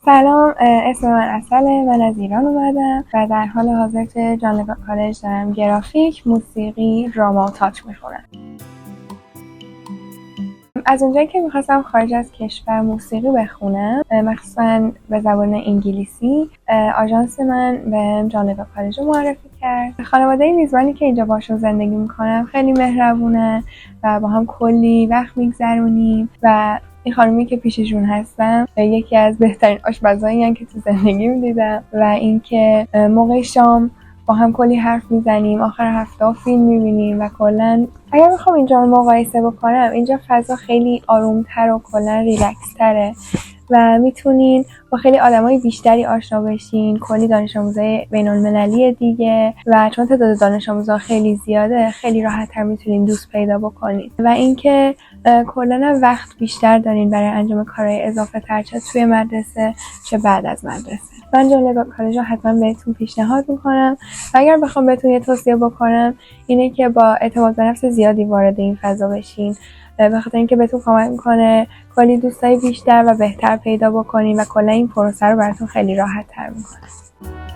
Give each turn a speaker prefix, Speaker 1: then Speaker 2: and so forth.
Speaker 1: سلام، اسم من عسله. من از ایران اومدم و در حال حاضر توی جان لگا کالج دارم گرافیک، موسیقی، دراما و تئاتر میخونم. از اونجایی که میخواستم خارج از کشور موسیقی بخونم، مخصوصا به زبان انگلیسی، آژانس من به جان لگا کالج رو معرفی کرد. خانواده میزبانی که اینجا باشون زندگی میکنم خیلی مهربونه و با هم کلی وقت میگذرونیم و این خانومی که پیششون هستم یکی از بهترین آشپزایی که تو زندگیم دیدم و اینکه موقع شام با هم کلی حرف میزنیم، آخر هفته فیلم میبینیم و کلا اگر بخوام اینجا رو مقایسه بکنم، اینجا فضا خیلی آرومتر و کلا ریلکس تره و میتونین با خیلی آدمای بیشتری آشنا بشین، کلی دانش آموزای بین المللی دیگه و چون تعداد دانش آموزا خیلی زیاده خیلی راحت‌تر میتونین دوست پیدا بکنین و اینکه کلا وقت بیشتر دارین برای انجام کارهای اضافه تر، چه توی مدرسه چه بعد از مدرسه. من جان لگا کالج رو حتما بهتون پیشنهاد میکنم و اگر بخوام بهتون یه توصیه بکنم اینه که با اعتماد به نفس زیادی وارد این فضا بشین، به خاطر اینکه بهتون کمک میکنه کلی دوستای بیشتر و بهتر پیدا بکنین و کلا این پروسه رو براتون خیلی راحت تر میکنه.